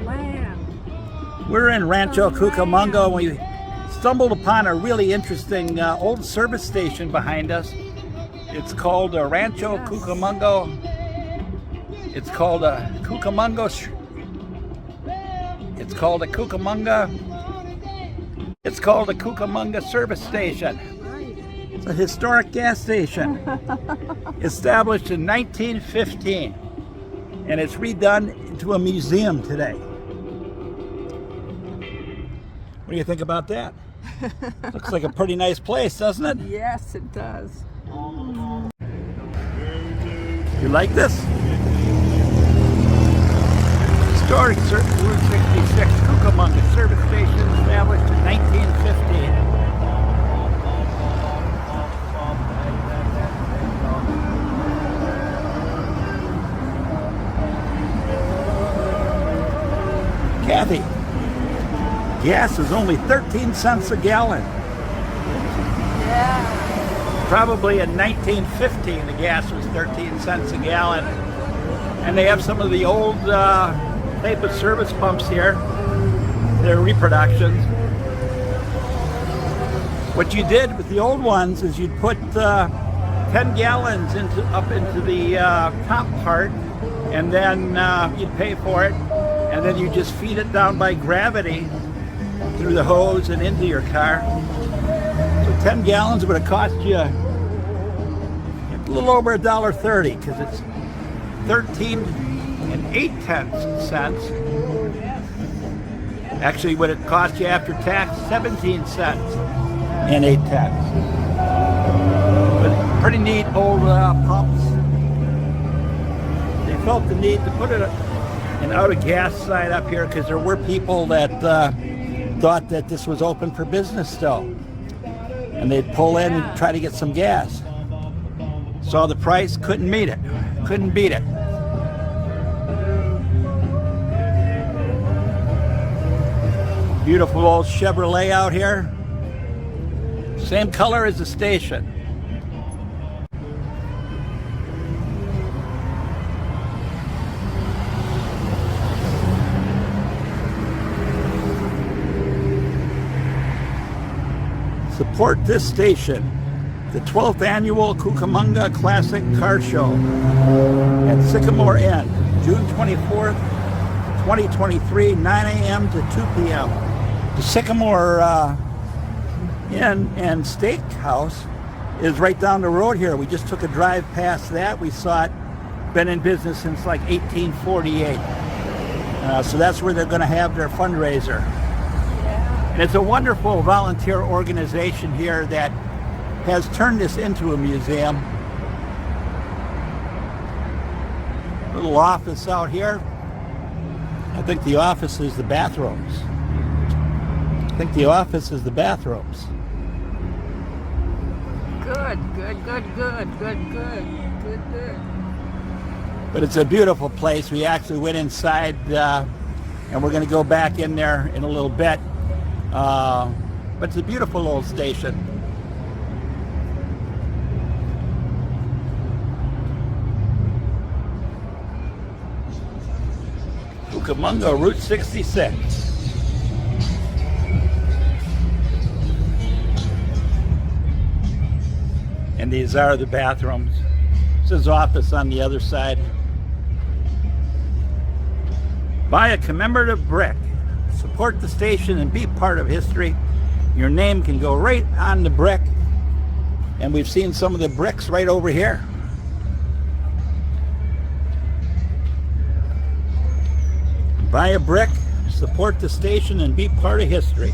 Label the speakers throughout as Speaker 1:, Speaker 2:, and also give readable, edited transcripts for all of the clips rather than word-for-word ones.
Speaker 1: land.
Speaker 2: We're in Rancho Cucamonga, and we stumbled upon a really interesting old service station behind us. It's called Rancho Cucamonga. It's called a Cucamonga. It's called a Cucamonga. It's called a Cucamonga service station. It's a historic gas station, established in 1915, and it's redone into a museum today. What do you think about that? Looks like a pretty nice place, doesn't it?
Speaker 1: Yes, it does.
Speaker 2: You like this? Historic Route 66 Cucamonga service station, established in 1915. Kathy, gas is only 13 cents a gallon.
Speaker 1: Yeah.
Speaker 2: Probably in 1915 the gas was 13 cents a gallon. And they have some of the old type of service pumps here. They're reproductions. What you did with the old ones is you'd put 10 gallons up into the top part, and then you'd pay for it, and then you just feed it down by gravity through the hose and into your car. So 10 gallons would have cost you a little over $1.30, because it's 13 8/10 Actually, what it cost you after tax, 17 cents and 8/10. But pretty neat old pumps. They felt the need to put an out of gas sign up here because there were people that thought that this was open for business still, and they'd pull in and try to get some gas. Saw the price, couldn't meet it, couldn't beat it. Beautiful old Chevrolet out here. Same color as the station. Support this station, the 12th annual Cucamonga Classic Car Show at Sycamore Inn, June 24th, 2023, 9 a.m. to 2 p.m. The Sycamore Inn and Steakhouse is right down the road here. We just took a drive past that. We saw it, been in business since like 1848. So that's where they're going to have their fundraiser. And it's a wonderful volunteer organization here that has turned this into a museum. Little office out here. I think the office is the bathrooms. Good. But it's a beautiful place. We actually went inside, and we're going to go back in there in a little bit. But it's a beautiful old station. Cucamonga, Route 66. And these are the bathrooms. This is office on the other side. Buy a commemorative brick. Support the station and be part of history. Your name can go right on the brick. And we've seen some of the bricks right over here. Buy a brick, support the station, and be part of history.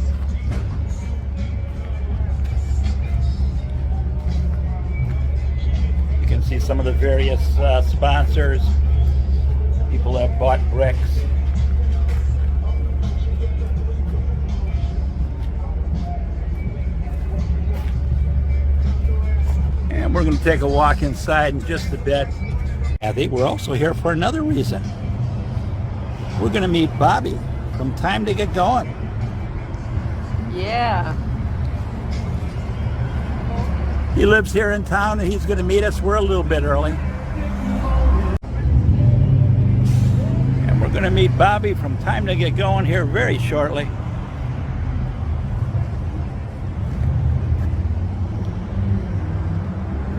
Speaker 2: You can see some of the various sponsors. People have bought bricks. And we're going to take a walk inside in just a bit. I think we're also here for another reason. We're going to meet Bobby from Time to Get Going.
Speaker 1: Yeah.
Speaker 2: He lives here in town and he's going to meet us. We're a little bit early. And we're going to meet Bobby from Time to Get Going here very shortly.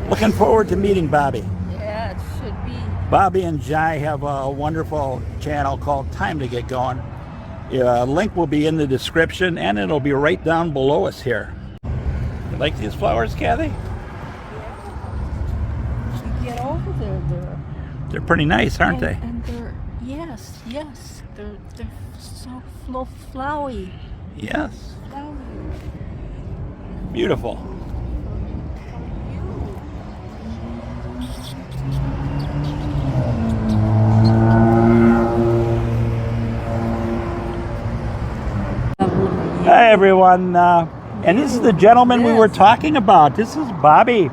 Speaker 2: Looking forward to meeting Bobby.
Speaker 1: Yeah, it should be.
Speaker 2: Bobby and Jai have a wonderful channel called Time to Get Going. Link will be in the description, and it'll be right down below us here. You like these flowers, Kathy?
Speaker 1: You get over there.
Speaker 2: They're pretty nice, aren't they?
Speaker 1: And they're, yes, they're so flowy.
Speaker 2: Yes.
Speaker 1: Flowy.
Speaker 2: Beautiful. Hi everyone, and this is the gentleman we were talking about. This is Bobby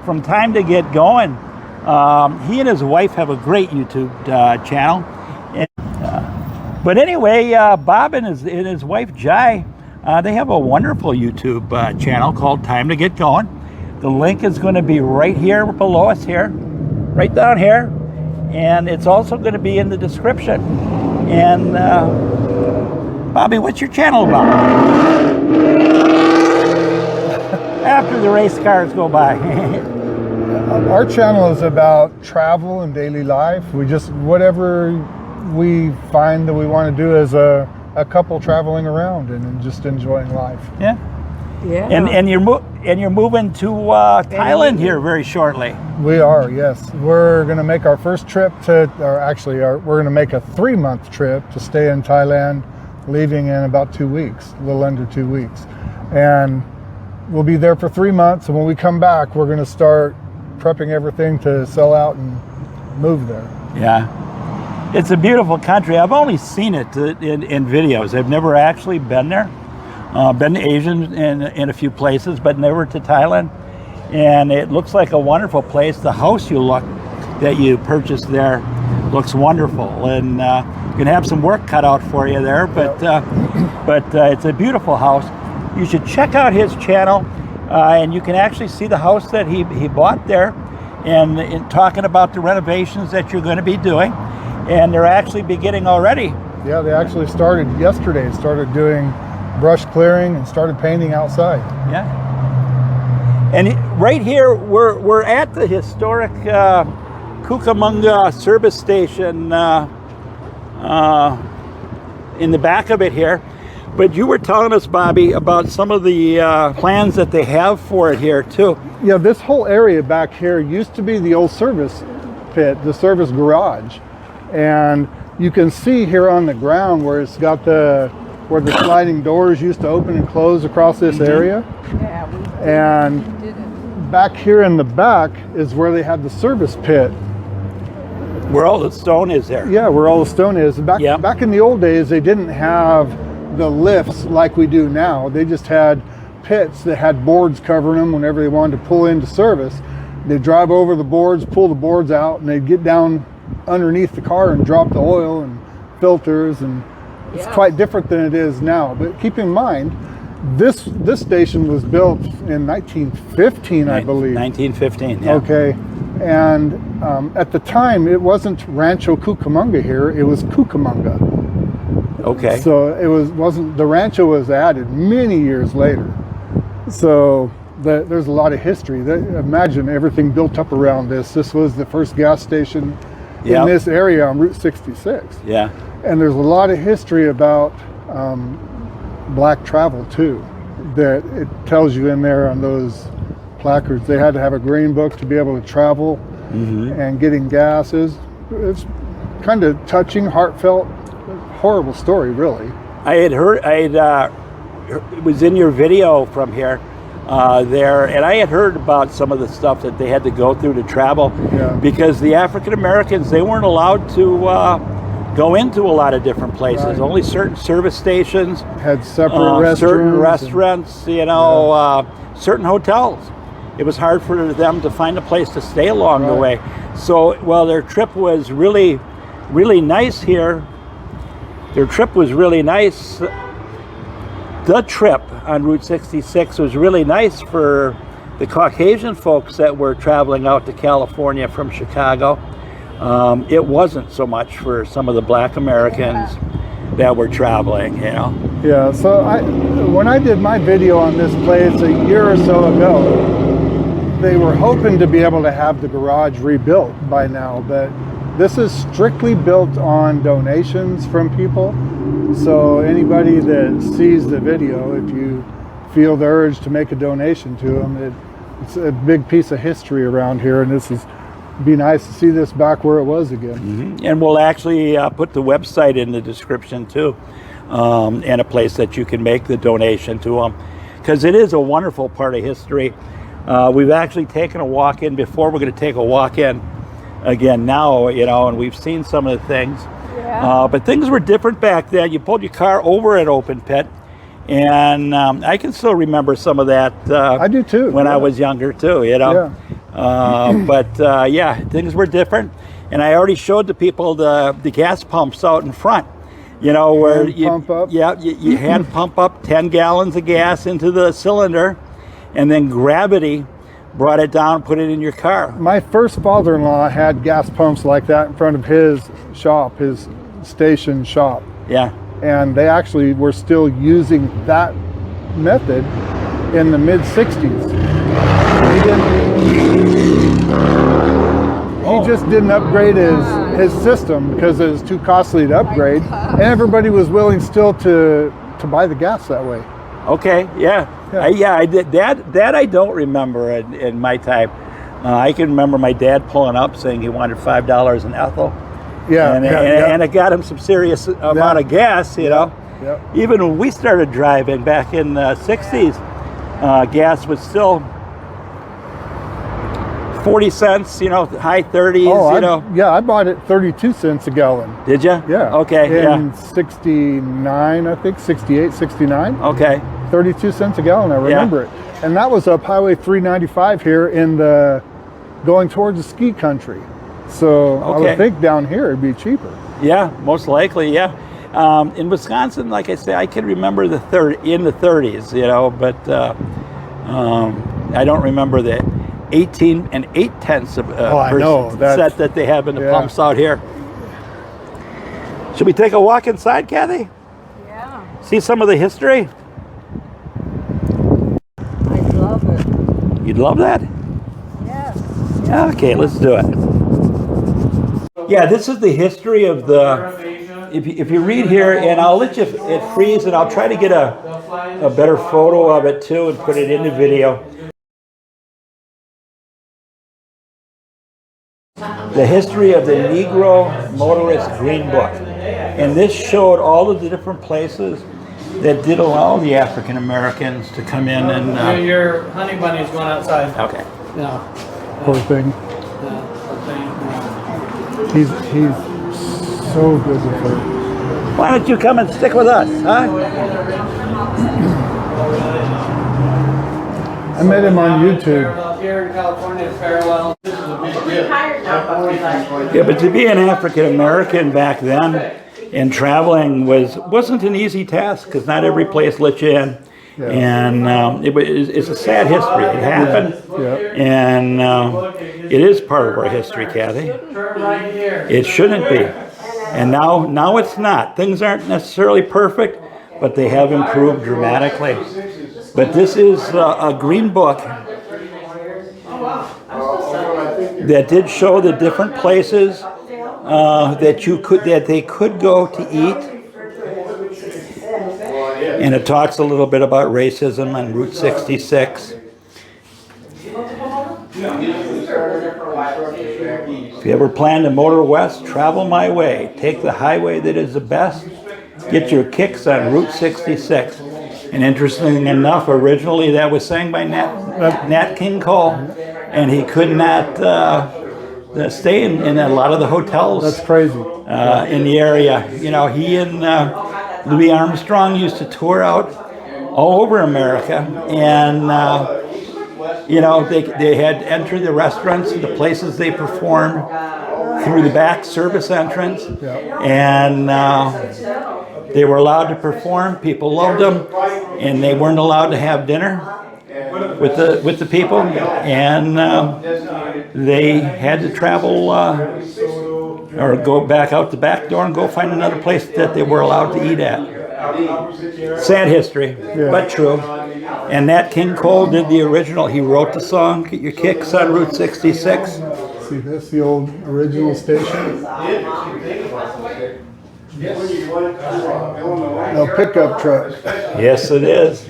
Speaker 2: from Time to Get Going. He and his wife have a great YouTube channel. But anyway, Bob and his wife Jai, they have a wonderful YouTube channel called Time to Get Going. The link is going to be right here below us here, right down here, and it's also going to be in the description. And Bobby, what's your channel about? After the race cars go by.
Speaker 3: Our channel is about travel and daily life. We just, whatever we find that we want to do as a couple traveling around and just enjoying life.
Speaker 2: Yeah.
Speaker 1: Yeah.
Speaker 2: And you're moving to Thailand here very shortly.
Speaker 3: We are, yes. We're going to make our first trip to, or actually, we're going to make a 3-month trip to stay in Thailand, leaving in about 2 weeks, a little under 2 weeks. And we'll be there for 3 months, and when we come back, we're going to start prepping everything to sell out and move there.
Speaker 2: Yeah. It's a beautiful country. I've only seen it in videos. I've never actually been there. Been to Asia in a few places, but never to Thailand. And it looks like a wonderful place. The house that you purchased there looks wonderful, and you can have some work cut out for you there. But it's a beautiful house. You should check out his channel, and you can actually see the house that he bought there, and in talking about the renovations that you're going to be doing, and they're actually beginning already.
Speaker 3: Yeah, they actually started yesterday. Started doing brush clearing and started painting outside.
Speaker 2: Yeah. And right here, we're at the historic Cucamonga service station in the back of it here. But you were telling us, Bobby, about some of the plans that they have for it here too.
Speaker 3: Yeah, this whole area back here used to be the old service pit, the service garage. And you can see here on the ground where it's got where the sliding doors used to open and close across this area.
Speaker 1: Yeah,
Speaker 3: and
Speaker 1: we did it.
Speaker 3: Back here in the back is where they had the service pit.
Speaker 2: Where all the stone is there.
Speaker 3: Yeah, where all the stone is.
Speaker 2: Yep.
Speaker 3: Back in the old days, they didn't have the lifts like we do now. They just had pits that had boards covering them whenever they wanted to pull into service. They'd drive over the boards, pull the boards out, and they'd get down underneath the car and drop the oil and filters, and it's quite different than it is now. But keep in mind, this station was built in 1915, I believe.
Speaker 2: 1915, yeah.
Speaker 3: Okay, and at the time, it wasn't Rancho Cucamonga here, it was Cucamonga.
Speaker 2: Okay.
Speaker 3: So the Rancho was added many years later. So there's a lot of history. Imagine everything built up around this. This was the first gas station in this area on Route 66.
Speaker 2: Yeah.
Speaker 3: And there's a lot of history about black travel too, that it tells you in there on those placards. They had to have a green book to be able to travel, and getting gas it's kind of touching, heartfelt, horrible story, really.
Speaker 2: It was in your video from here there, and I had heard about some of the stuff that they had to go through to travel, because the African Americans, they weren't allowed to go into a lot of different places.
Speaker 3: Right.
Speaker 2: Only certain service stations
Speaker 3: Had separate restrooms.
Speaker 2: certain restaurants, certain hotels. It was hard for them to find a place to stay along the way. So, while their trip was really, really nice here, the trip on Route 66 was really nice for the Caucasian folks that were traveling out to California from Chicago. it wasn't so much for some of the black Americans that were traveling, you know.
Speaker 3: Yeah, so when I did my video on this place a year or so ago, they were hoping to be able to have the garage rebuilt by now, but this is strictly built on donations from people. So anybody that sees the video, if you feel the urge to make a donation to them, it's a big piece of history around here, and this is be nice to see this back where it was again.
Speaker 2: Mm-hmm. And we'll actually put the website in the description too, and a place that you can make the donation to them, because it is a wonderful part of history. We've actually taken a walk in before. We're going to take a walk in again now, you know, and we've seen some of the things.
Speaker 1: Yeah.
Speaker 2: But things were different back then. You pulled your car over an open pit, and I can still remember some of that.
Speaker 3: I do too.
Speaker 2: When I was younger too, you know.
Speaker 3: Yeah.
Speaker 2: Yeah, things were different, and I already showed the people the gas pumps out in front, you know, where you hand pump up 10 gallons of gas into the cylinder, and then gravity brought it down and put it in your car.
Speaker 3: My first father-in-law had gas pumps like that in front of his shop, his station shop.
Speaker 2: Yeah.
Speaker 3: And they actually were still using that method in the mid-60s. He just didn't upgrade his system because it was too costly to upgrade, and everybody was willing still to buy the gas that way.
Speaker 2: Okay, yeah. I did that. I don't remember in my time. I can remember my dad pulling up saying he wanted $5 in ethyl.
Speaker 3: Yeah,
Speaker 2: and it got him some serious amount of gas, you know.
Speaker 3: Yeah.
Speaker 2: Even when we started driving back in the 60s, gas was still 40 cents, you know, high 30s, you know.
Speaker 3: Yeah, I bought it 32 cents a gallon.
Speaker 2: Did you?
Speaker 3: Yeah.
Speaker 2: Okay,
Speaker 3: in 69, I think, 68, 69.
Speaker 2: Okay.
Speaker 3: 32 cents a gallon, I remember it. And that was up Highway 395 here in the, going towards the ski country. So I would think down here it'd be cheaper.
Speaker 2: Yeah, most likely, yeah. In Wisconsin, like I say, I can remember in the 30s, you know, but I don't remember the 18 and 8/10 of set that they have in the pumps out here. Should we take a walk inside, Kathy?
Speaker 1: Yeah.
Speaker 2: See some of the history?
Speaker 1: I'd love it.
Speaker 2: You'd love that?
Speaker 1: Yes.
Speaker 2: Okay, let's do it. Yeah, this is the history of the, if you read here, and I'll let it freeze, and I'll try to get a better photo of it too and put it in the video. The history of the Negro Motorist Green Book. And this showed all of the different places that did allow the African Americans to come in and...
Speaker 4: your honey bunny's going outside.
Speaker 2: Okay.
Speaker 4: Yeah.
Speaker 3: Poor thing.
Speaker 4: Yeah, poor thing. Yeah.
Speaker 3: He's so good with her.
Speaker 2: Why don't you come and stick with us, huh?
Speaker 3: I met him on YouTube.
Speaker 4: Here in California, parallel.
Speaker 2: Yeah, but to be an African American back then and traveling wasn't an easy task, because not every place let you in. Yeah. And it's a sad history. It happened, and it is part of our history, Kathy. It shouldn't be, and now it's not. Things aren't necessarily perfect, but they have improved dramatically. But this is a green book that did show the different places that they could go to eat, and it talks a little bit about racism on Route 66. If you ever plan to motor west, travel my way. Take the highway that is the best. Get your kicks on Route 66. And interesting enough, originally that was sang by Nat King Cole, and he could not stay in a lot of the hotels.
Speaker 3: That's crazy.
Speaker 2: In the area. You know, he and Louis Armstrong used to tour out all over America, and you know, they had entered the restaurants and the places they performed through the back service entrance, and they were allowed to perform. People loved them, and they weren't allowed to have dinner with the people, and they had to travel or go back out the back door and go find another place that they were allowed to eat at. Sad history, but true. And Nat King Cole did the original. He wrote the song, Get Your Kicks on Route 66.
Speaker 3: See this, the old original station? No pickup truck.
Speaker 2: Yes, it is.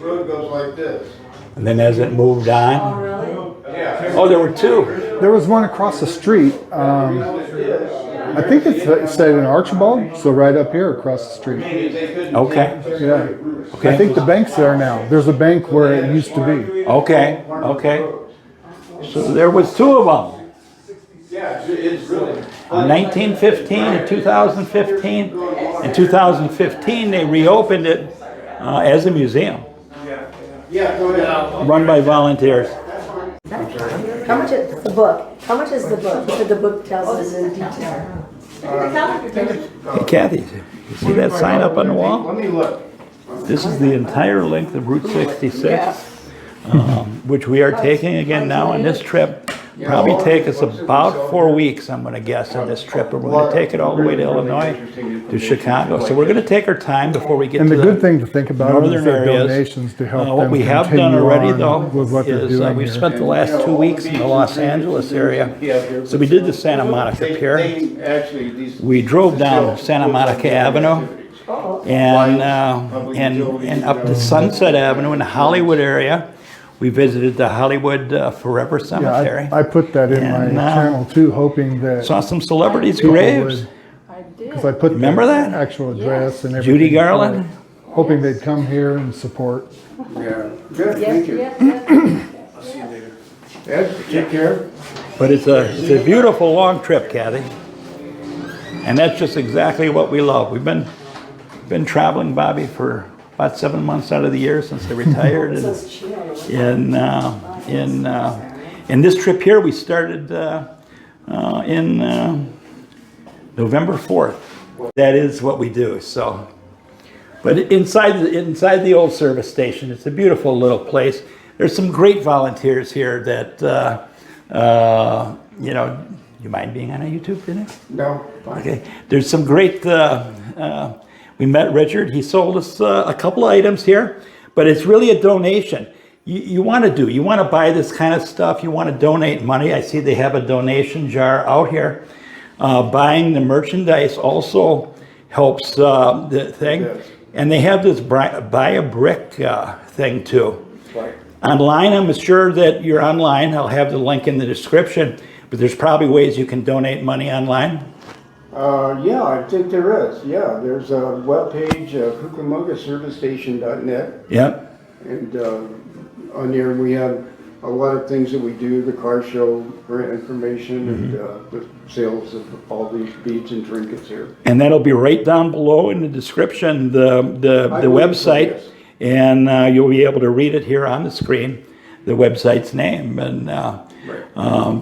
Speaker 5: Road goes like this.
Speaker 2: And then as it moved on,
Speaker 1: Really?
Speaker 2: oh, there were two.
Speaker 3: There was one across the street. I think it said in Archibald, so right up here across the street.
Speaker 2: Okay,
Speaker 3: Yeah.
Speaker 2: okay.
Speaker 3: I think the bank's there now. There's a bank where it used to be.
Speaker 2: Okay, okay. So there was two of them.
Speaker 5: Yeah, it's really.
Speaker 2: In 1915 and 2015. In 2015, they reopened it as a museum,
Speaker 5: Yeah, go ahead.
Speaker 2: run by volunteers.
Speaker 1: How much is the book? How much is the book? What the book tells us in detail.
Speaker 2: Hey, Kathy, you see that sign up on the wall?
Speaker 5: Let me look.
Speaker 2: This is the entire length of Route 66, which we are taking again now on this trip. Probably take us about 4 weeks, I'm going to guess, on this trip. And we're going to take it all the way to Illinois, to Chicago. So we're going to take our time before we get
Speaker 3: And
Speaker 2: to
Speaker 3: the good thing to think about is
Speaker 2: northern
Speaker 3: the
Speaker 2: areas.
Speaker 3: donations to help
Speaker 2: What
Speaker 3: them
Speaker 2: we have done
Speaker 3: continue
Speaker 2: already,
Speaker 3: on
Speaker 2: though,
Speaker 3: with what they're
Speaker 2: is
Speaker 3: doing
Speaker 2: we've
Speaker 3: here.
Speaker 2: spent the last 2 weeks in the Los Angeles area. So we did the Santa Monica Pier. We drove down Santa Monica Avenue and up to Sunset Avenue in the Hollywood area. We visited the Hollywood Forever Cemetery.
Speaker 3: Yeah, I put that in my
Speaker 2: And,
Speaker 3: channel too, hoping that
Speaker 2: Saw some celebrities'
Speaker 3: people
Speaker 2: graves.
Speaker 3: would,
Speaker 1: I did.
Speaker 3: because I put
Speaker 2: Remember
Speaker 3: the
Speaker 2: that?
Speaker 3: actual address and everything.
Speaker 2: Judy Garland.
Speaker 3: Hoping they'd come here and support.
Speaker 5: Yeah, good,
Speaker 1: Yes,
Speaker 5: thank you.
Speaker 1: yes, yes.
Speaker 5: Ed, take care.
Speaker 2: But it's a beautiful long trip, Kathy. And that's just exactly what we love. We've been traveling, Bobby, for about 7 months out of the year since I retired. And in this trip here, we started in November 4th. That is what we do. So, but inside the old service station, it's a beautiful little place. There's some great volunteers here that you know. You mind being on a YouTube video?
Speaker 5: No, fine.
Speaker 2: Okay. There's some great. We met Richard. He sold us a couple of items here, but it's really a donation. You want to buy this kind of stuff. You want to donate money. I see they have a donation jar out here. Buying the merchandise also helps the thing. And they have this buy a brick thing too.
Speaker 5: Right.
Speaker 2: Online, I'm sure that you're online. I'll have the link in the description. But there's probably ways you can donate money online.
Speaker 5: Yeah, I think there is. Yeah, there's a webpage, cucamongaservicestation.net.
Speaker 2: Yep.
Speaker 5: And on there we have a lot of things that we do, the car show, grant information, and the sales of all these beads and trinkets here.
Speaker 2: And that'll be right down below in the description, the
Speaker 5: believe so,
Speaker 2: website,
Speaker 5: yes.
Speaker 2: and you'll be able to read it here on the screen, the website's name. And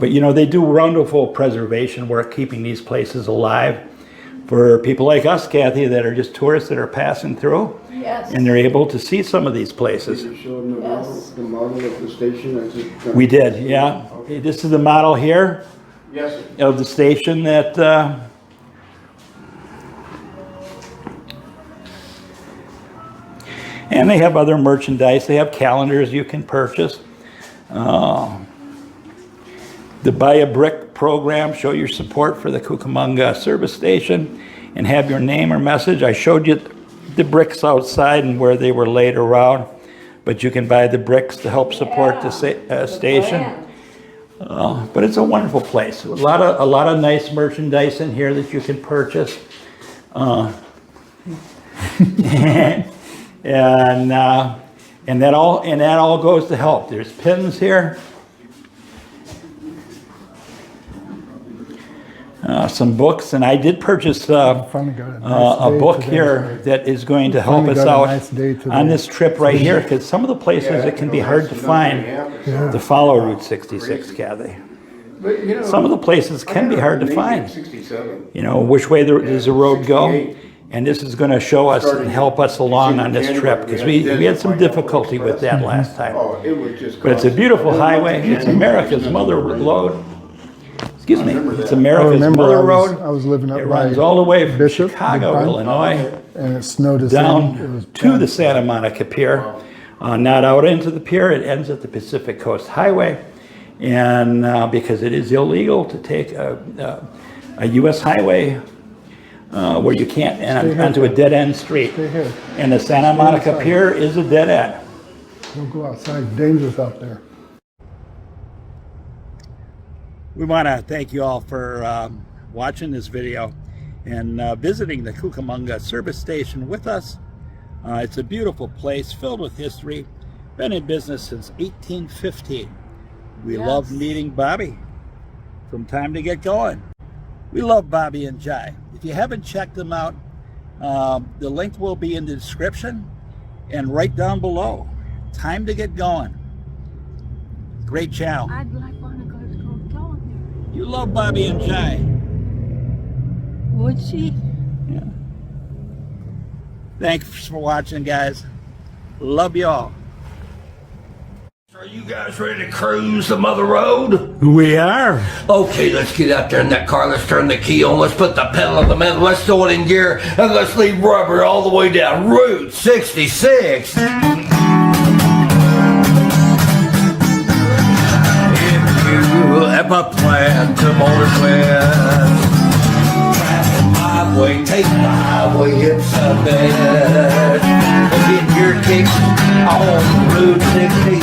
Speaker 2: but you know, they do wonderful preservation work, keeping these places alive for people like us, Kathy, that are just tourists that are passing through,
Speaker 1: Yes.
Speaker 2: and they're able to see some of these places.
Speaker 5: You show them
Speaker 1: Yes.
Speaker 5: the model of the station as it.
Speaker 2: We did, yeah. This is the model here
Speaker 5: Yes, sir.
Speaker 2: of the station that and they have other merchandise. They have calendars you can purchase. The Buy a Brick program, show your support for the Cucamonga service station and have your name or message. I showed you the bricks outside and where they were laid around, but you can buy the bricks to help support the station. But it's a wonderful place. A lot of nice merchandise in here that you can purchase. And that all goes to help. There's pins here. Some books, and I did purchase
Speaker 3: Finally got a nice
Speaker 2: a
Speaker 3: day
Speaker 2: book
Speaker 3: today.
Speaker 2: here that is going to help
Speaker 3: Finally
Speaker 2: us
Speaker 3: got a
Speaker 2: out
Speaker 3: nice day today.
Speaker 2: on this trip right here, because some of the places it can be hard to find to follow Route 66, Kathy.
Speaker 5: But, you know,
Speaker 2: Some of the places can be hard to find.
Speaker 5: 67.
Speaker 2: You know, which way does the road go? And this is going to show us and help us along on this trip, because we had some difficulty with that last time.
Speaker 5: Oh, it was just.
Speaker 2: But it's a beautiful highway. It's America's mother lode. Excuse me. It's
Speaker 3: I
Speaker 2: America's
Speaker 3: remember
Speaker 2: Miller
Speaker 3: I
Speaker 2: Road.
Speaker 3: was living up
Speaker 2: It
Speaker 3: by
Speaker 2: runs all the way from
Speaker 3: Bishop,
Speaker 2: Chicago,
Speaker 3: Big Pine,
Speaker 2: Illinois,
Speaker 3: and it snowed us
Speaker 2: down
Speaker 3: in. It was
Speaker 2: to
Speaker 3: bad.
Speaker 2: the Santa Monica Pier. Not out into the pier. It ends at the Pacific Coast Highway. And because it is illegal to take a U.S. highway where you can't onto a dead-end street.
Speaker 3: Stay here.
Speaker 2: And the Santa Monica
Speaker 3: inside.
Speaker 2: Pier is a dead end.
Speaker 3: Don't go outside. It's dangerous out there.
Speaker 2: We want to thank you all for watching this video and visiting the Cucamonga service station with us. It's a beautiful place filled with history. Been in business since 1815. We love meeting Bobby from time to get going. We love Bobby and Jai. If you haven't checked them out, the link will be in the description and right down below. Time to get going. Great channel.
Speaker 6: I'd like one to go to
Speaker 2: You love Bobby and Jai.
Speaker 6: Would she?
Speaker 2: Yeah. Thanks for watching, guys. Love you all.
Speaker 7: Are you guys ready to cruise the mother road?
Speaker 2: We are.
Speaker 7: Okay, let's get out there in that car. Let's turn the key on. Let's put the pedal on the metal. Let's throw it in gear. And let's leave rubber all the way down Route 66. If you ever plan to motor west, traffic highway, take the highway, it's a bed. Get your kicks on Route 66.